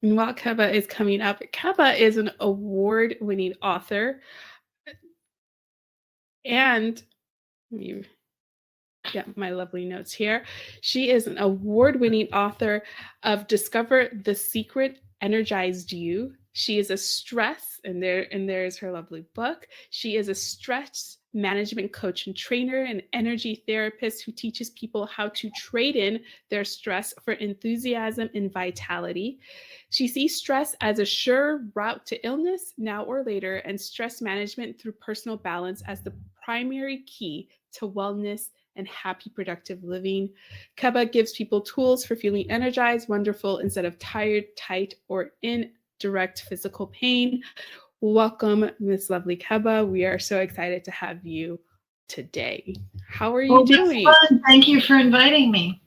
And while Kebba is coming up, Kebba is an award-winning author and let me get my lovely notes here. She is an award-winning author of Discover the Secret Energized You. She is a stress, and there's her lovely book. She is a stress management coach and trainer and energy therapist who teaches people how to trade in their stress for enthusiasm and vitality. She sees stress as a sure route to illness now or later, and stress management through personal balance as the primary key to wellness and happy, productive living. Kebba gives people tools for feeling energized, wonderful, instead of tired, tight, or in direct physical pain. Welcome, Miss Lovely Kebba. We are so excited to have you today. How are you Oh, that's doing? fun. Thank you for inviting me.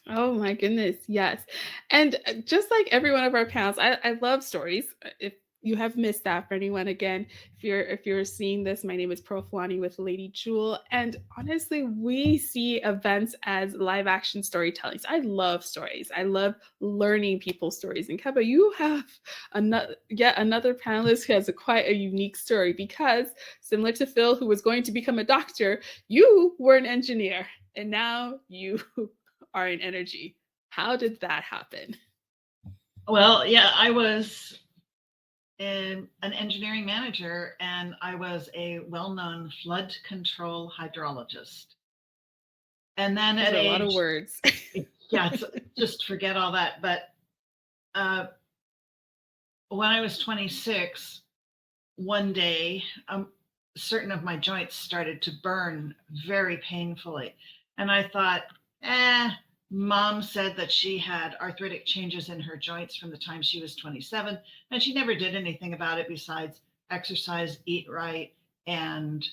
Oh my goodness, yes. And just like every one of our panels, I love stories. If you have missed that, for anyone again, if you're seeing this, my name is Profwani with Lady Jewel. And honestly, we see events as live action storytelling. So I love stories. I love learning people's stories. And Keba, you have another yet another panelist who has quite a unique story because similar to Phil, who was going to become a doctor, you were an engineer and now you are in energy. How did that happen? Well, yeah, I was an engineering manager and I was a well known flood control hydrologist. And then Those at are a lot of age, words. yeah, just forget all that. But uh, when I was 26, one day, certain of my joints started to burn very painfully. And I thought, mom said that she had arthritic changes in her joints from the time she was 27, and she never did anything about it besides exercise, eat right, and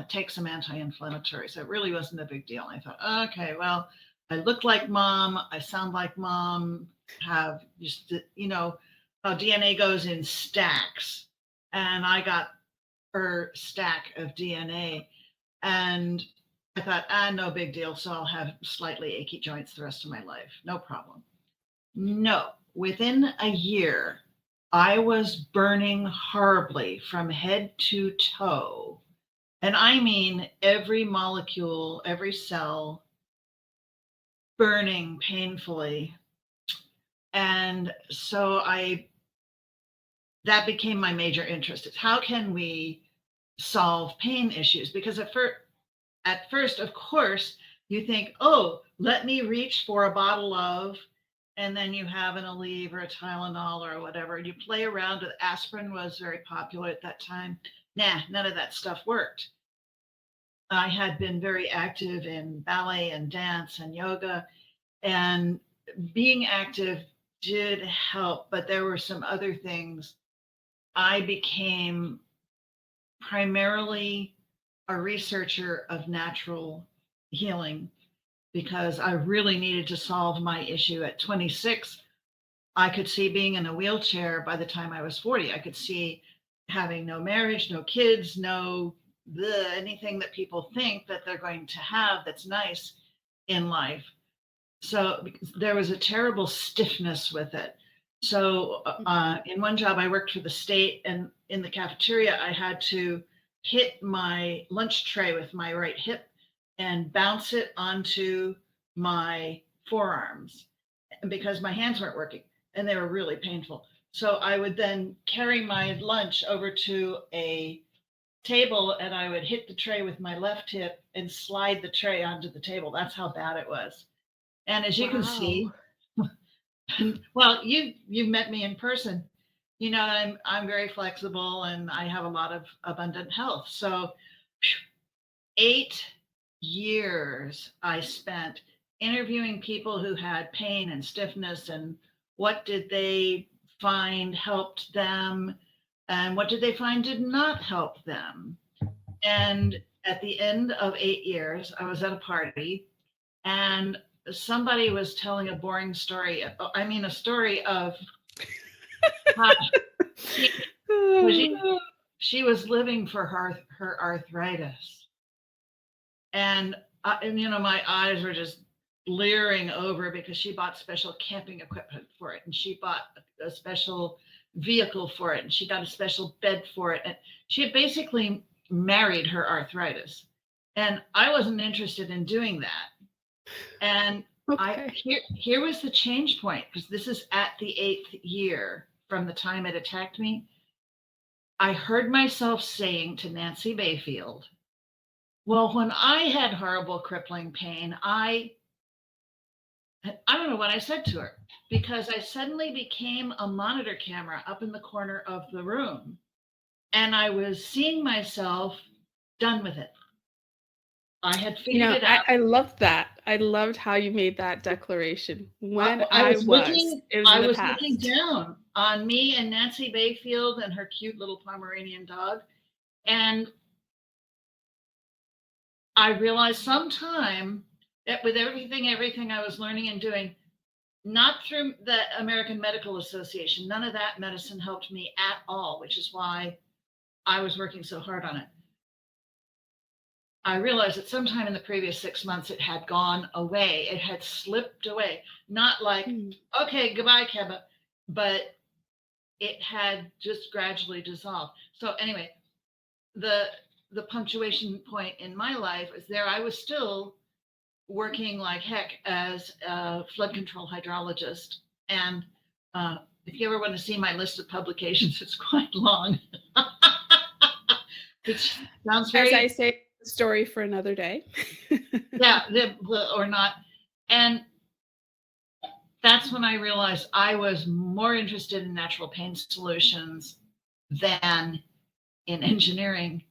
take some anti inflammatory. So it really wasn't a big deal. I thought, okay, well, I look like mom, I sound like mom, have just, how DNA goes in stacks. And I got her stack of DNA. And I thought, no big deal. So I'll have slightly achy joints the rest of my life. No problem. No, within a year, I was burning horribly from head to toe. And I mean every molecule, every cell burning painfully. And so that became my major interest. Is how can we solve pain issues? Because at first, of course, you think, oh, let me reach for a bottle of, and then you have an Aleve or a Tylenol or whatever. You play around with aspirin was very popular at that time. Nah, none of that stuff worked. I had been very active in ballet and dance and yoga, and being active did help, but there were some other things. I became primarily a researcher of natural healing because I really needed to solve my issue at 26. I could see being in a wheelchair by the time I was 40. I could see having no marriage, no kids, no anything that people think that they're going to have that's nice in life. So there was a terrible stiffness with it. So in one job, I worked for the state, and in the cafeteria, I had to hit my lunch tray with my right hip and bounce it onto my forearms because my hands weren't working and they were really painful. So I would then carry my lunch over to a table and I would hit the tray with my left hip and slide the tray onto the table. That's how bad it was. And as you can Wow. see, well, you've met me in person. You know, I'm very flexible and I have a lot of abundant health. So 8 years I spent interviewing people who had pain and stiffness and what did they find helped them and what did they find did not help them. And at the end of 8 years, I was at a party and somebody was telling a boring story. I mean, a story of how she, she, she was living for her arthritis. And my eyes were just leering over because she bought special camping equipment for it, and she bought a special vehicle for it, and she got a special bed for it. And she had basically married her arthritis. And I wasn't interested in doing that. And Okay. here was the change point, because this is at the 8th year from the time it attacked me. I heard myself saying to Nancy Bayfield, well, when I had horrible crippling pain, I don't know what I said to her, because I suddenly became a monitor camera up in the corner of the room, and I was seeing myself done with it. I had You figured know, it out. I loved that. I loved how you made that declaration. When I I was was, looking, it was in I the was looking past. down on me and Nancy Bayfield and her cute little Pomeranian dog, and I realized sometime that with everything I was learning and doing, not through the American Medical Association, none of that medicine helped me at all, which is why I was working so hard on it. I realized that sometime in the previous 6 months it had gone away. It had slipped away. Not like, Mm. okay, goodbye, Kebba, but it had just gradually dissolved. So anyway, the punctuation point in my life is there. I was still working like heck as a flood control hydrologist. And if you ever want to see my list of publications, it's quite long. Which sounds As I very, say, story for another day. yeah, or not. And that's when I realized I was more interested in natural pain solutions than in engineering.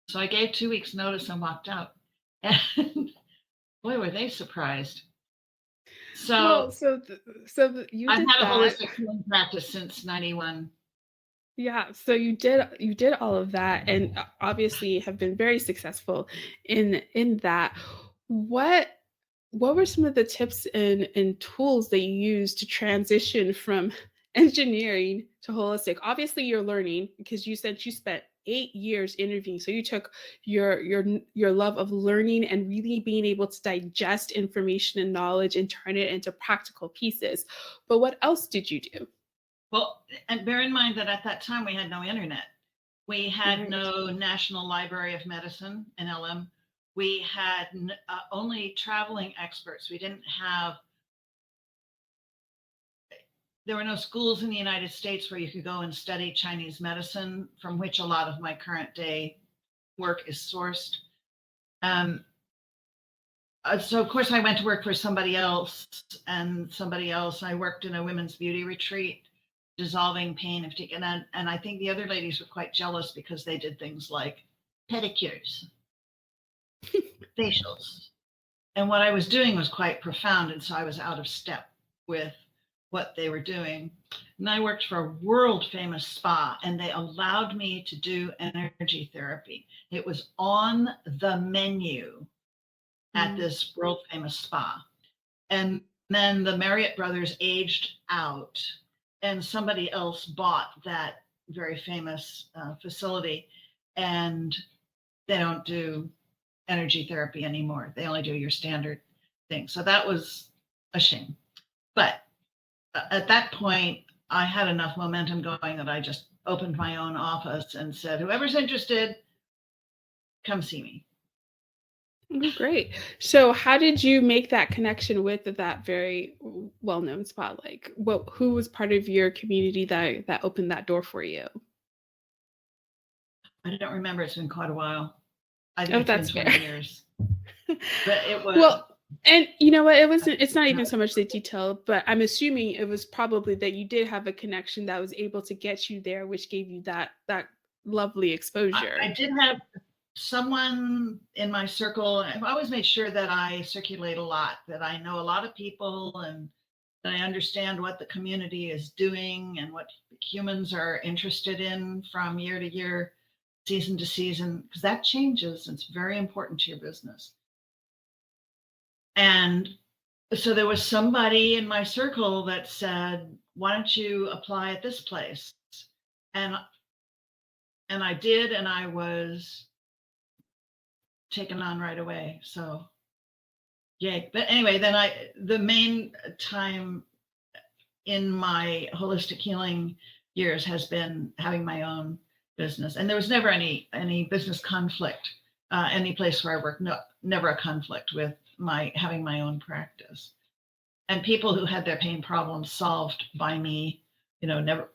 So I gave 2 weeks notice and walked out. And boy, were they surprised. Well, So you I've did had a that. holistic healing practice since 91. Yeah, so you did all of that and obviously have been very successful in that. What what were some of the tips and tools that you used to transition from engineering to holistic? Obviously, you're learning because you said you spent 8 years interviewing. So you took your love of learning and really being able to digest information and knowledge and turn it into practical pieces. But what else did you do? Well, and bear in mind that at that time we had no internet. We had Right. no National Library of Medicine, NLM. We had only traveling experts. We didn't have, there were no schools in the United States where you could go and study Chinese medicine, from which a lot of my current day work is sourced. Um, so of course I went to work for somebody else, and somebody else. I worked in a women's beauty retreat, dissolving pain. And I think the other ladies were quite jealous because they did things like pedicures, facials. And what I was doing was quite profound. And so I was out of step with what they were doing. And I worked for a world famous spa, and they allowed me to do energy therapy. It was on the menu at Mm. this world famous spa. And then the Marriott brothers aged out, and somebody else bought that very famous facility, and they don't do energy therapy anymore. They only do your standard thing. So that was a shame. But at that point, I had enough momentum going that I just opened my own office and said, whoever's interested, come see me. Oh, great. So, how did you make that connection with that very well-known spot? Like, what who was part of your community that opened that door for you? I don't remember. It's been quite a while. I think Oh, it's been that's fair. 20 years, but it was, Well, and you know what? It's not even so much the detail, but I'm assuming it was probably that you did have a connection that was able to get you there, which gave you that lovely I exposure. did have someone in my circle. I've always made sure that I circulate a lot, that I know a lot of people, and that I understand what the community is doing and what humans are interested in from year to year, season to season, because that changes. It's very important to your business. And so there was somebody in my circle that said, why don't you apply at this place? And I did, and I was taken on right away. So Yay. But anyway, then the main time in my holistic healing years has been having my own business, and there was never any business conflict, any place where I work. No, never a conflict with my having my own practice. And people who had their pain problems solved by me, never,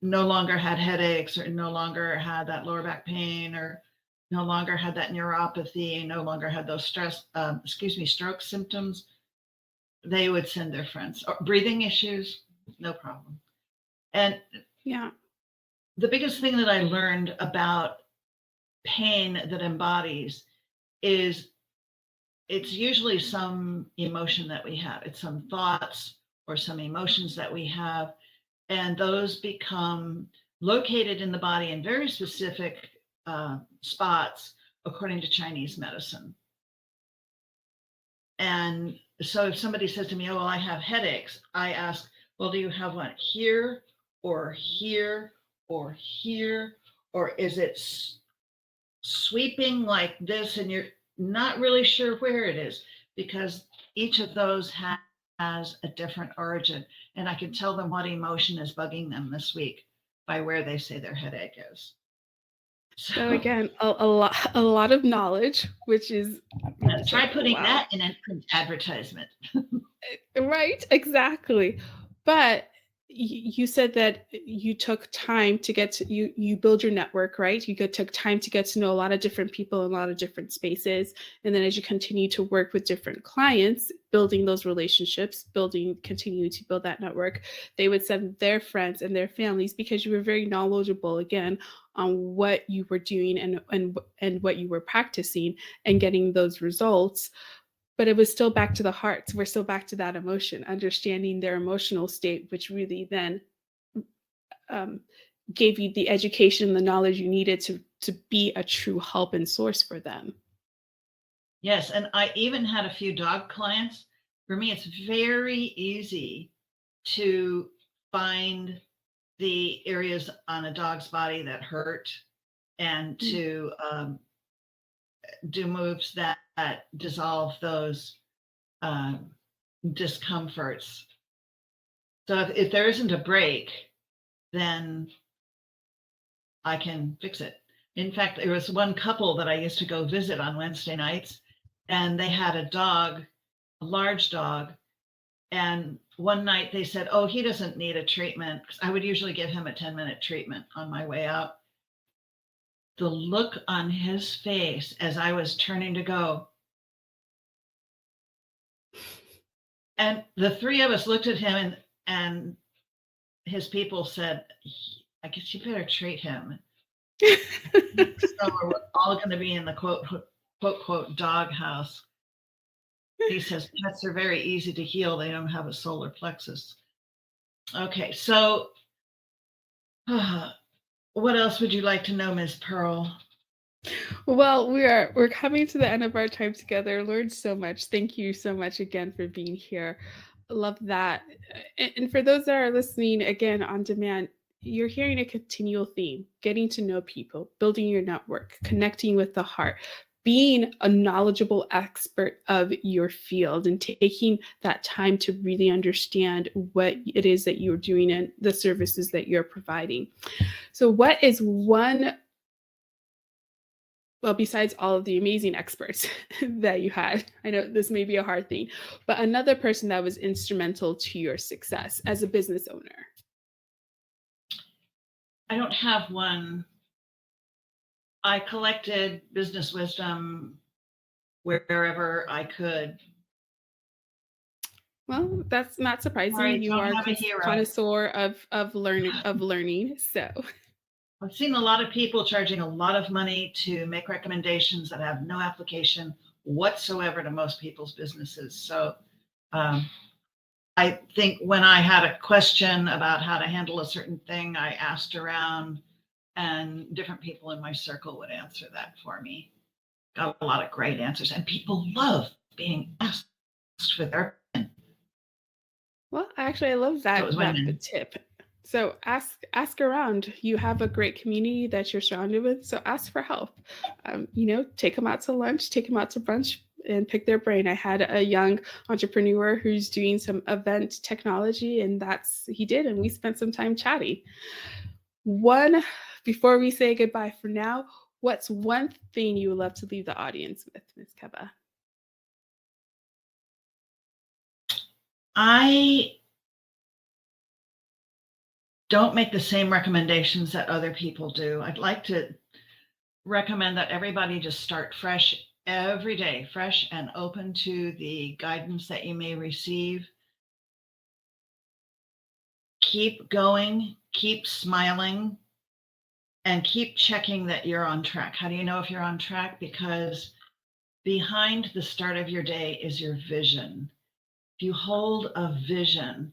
no longer had headaches, or no longer had that lower back pain, or no longer had that neuropathy, no longer had those stroke symptoms. They would send their friends. Or breathing issues, no problem. And Yeah. the biggest thing that I learned about pain that embodies is it's usually some emotion that we have. It's some thoughts or some emotions that we have, and those become located in the body in very specific spots according to Chinese medicine. And so if somebody says to me, oh, well, I have headaches, I ask, well, do you have one here or here or here? Or is it sweeping like this and you're not really sure where it is? Because each of those has a different origin. And I can tell them what emotion is bugging them this week by where they say their headache is. So again, a lot of knowledge, which is Try like, putting wow. that in a print advertisement. Right, exactly. But you said that you took time to get to you build your network, right? Took time to get to know a lot of different people in a lot of different spaces. And then as you continue to work with different clients, building those relationships, continue to build that network, they would send their friends and their families because you were very knowledgeable again on what you were doing and what you were practicing and getting those results, but it was still back to the heart. We're still back to that emotion, understanding their emotional state, which really then um, gave you the education, the knowledge you needed to be a true help and source for them. Yes, and I even had a few dog clients. For me, it's very easy to find the areas on a dog's body that hurt and Mm. to do moves that dissolve those um, discomforts. So if there isn't a break, then I can fix it. In fact, there was one couple that I used to go visit on Wednesday nights, and they had a dog, a large dog. And one night they said, oh, he doesn't need a treatment. I would usually give him a 10-minute treatment on my way out. The look on his face as I was turning to go, and the three of us looked at him, and his people said, I guess you better treat him. So we're all going to be in the quote dog house. He says pets are very easy to heal. They don't have a solar plexus. Okay, so what else would you like to know, Ms. Pearl? Well, we're coming to the end of our time together. Learned so much. Thank you so much again for being here. Love that. And for those that are listening again on demand, you're hearing a continual theme: getting to know people, building your network, connecting with the heart, being a knowledgeable expert of your field, and taking that time to really understand what it is that you're doing and the services that you're providing. So, what is one, well, besides all of the amazing experts that you had, I know this may be a hard thing, but another person that was instrumental to your success as a business owner? I don't have one. I collected business wisdom wherever I could. Well, that's not surprising. Sorry, You don't are a have a hero. connoisseur of learning. So, I've seen a lot of people charging a lot of money to make recommendations that have no application whatsoever to most people's businesses. So um, I think when I had a question about how to handle a certain thing, I asked around, and different people in my circle would answer that for me. Got a lot of great answers, and people love being asked for their opinion. well, actually, I love So it was that women. tip. So ask around. You have a great community that you're surrounded with. So ask for help. Take them out to lunch, take them out to brunch, and pick their brain. I had a young entrepreneur who's doing some event technology, and that's he did, and we spent some time chatting. One Before we say goodbye for now, what's one thing you would love to leave the audience with, Miss Kebba? I don't make the same recommendations that other people do. I'd like to recommend that everybody just start fresh every day, fresh and open to the guidance that you may receive. Keep going, keep smiling, and keep checking that you're on track. How do you know if you're on track? Because behind the start of your day is your vision. If you hold a vision,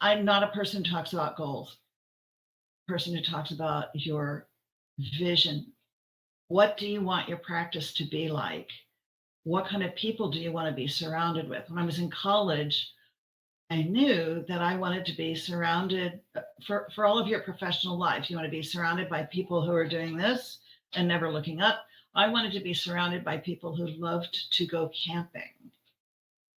I'm not a person who talks about goals, a person who talks about your vision. What do you want your practice to be like? What kind of people do you want to be surrounded with? When I was in college, I knew that I wanted to be surrounded for all of your professional life. You want to be surrounded by people who are doing this and never looking up. I wanted to be surrounded by people who loved to go camping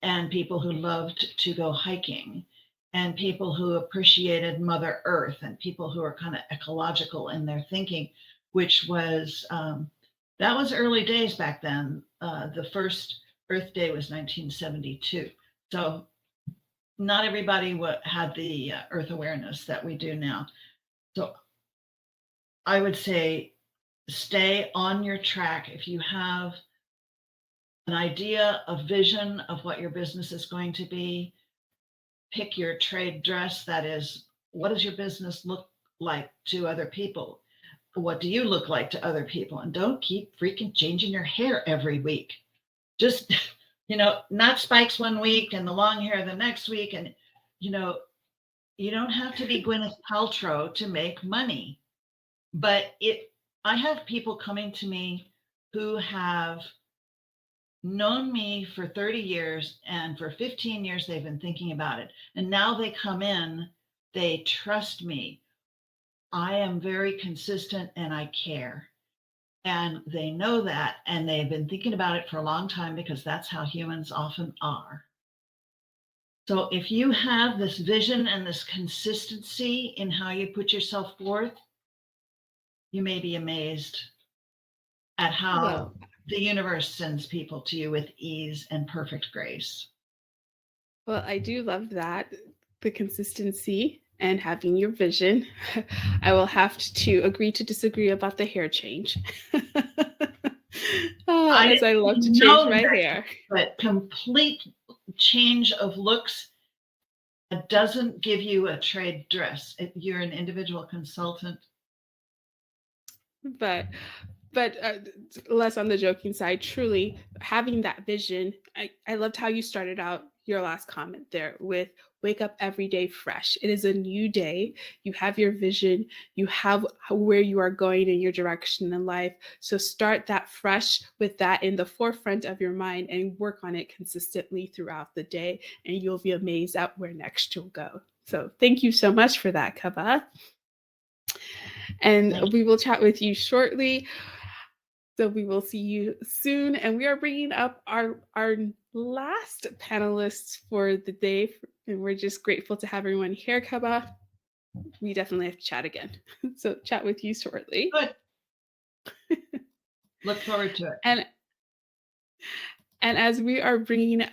and people who loved to go hiking and people who appreciated Mother Earth and people who are kind of ecological in their thinking, which was that was early days back then. The first Earth Day was 1972. So not everybody had the Earth awareness that we do now. So I would say stay on your track. If you have an idea, a vision of what your business is going to be, pick your trade dress. That is, what does your business look like to other people? What do you look like to other people? And don't keep freaking changing your hair every week. Just, not spikes one week and the long hair the next week. And, you don't have to be Gwyneth Paltrow to make money. But I have people coming to me who have known me for 30 years, and for 15 years they've been thinking about it. And now they come in, they trust me. I am very consistent and I care. And they know that, and they've been thinking about it for a long time because that's how humans often are. So if you have this vision and this consistency in how you put yourself forth, you may be amazed at how Well, the universe sends people to you with ease and perfect grace. well, I do love that, the consistency and having your vision. I will have to agree to disagree about the hair change. I As I love to change know my that, hair. but complete change of looks doesn't give you a trade dress. You're an individual consultant. But but less on the joking side, truly having that vision. I loved how you started out your last comment there with wake up every day fresh. It is a new day. You have your vision, you have where you are going in your direction in life. So start that fresh with that in the forefront of your mind and work on it consistently throughout the day, and you'll be amazed at where next you'll go. So thank you so much for that, Kaba. And Thank we will chat with you shortly. So we will see you soon. And we are bringing up our last panelists for the day. And we're just grateful to have everyone here, Kaba. We definitely have to chat again. So chat with you shortly. you. Good. Look forward to it. And as we are bringing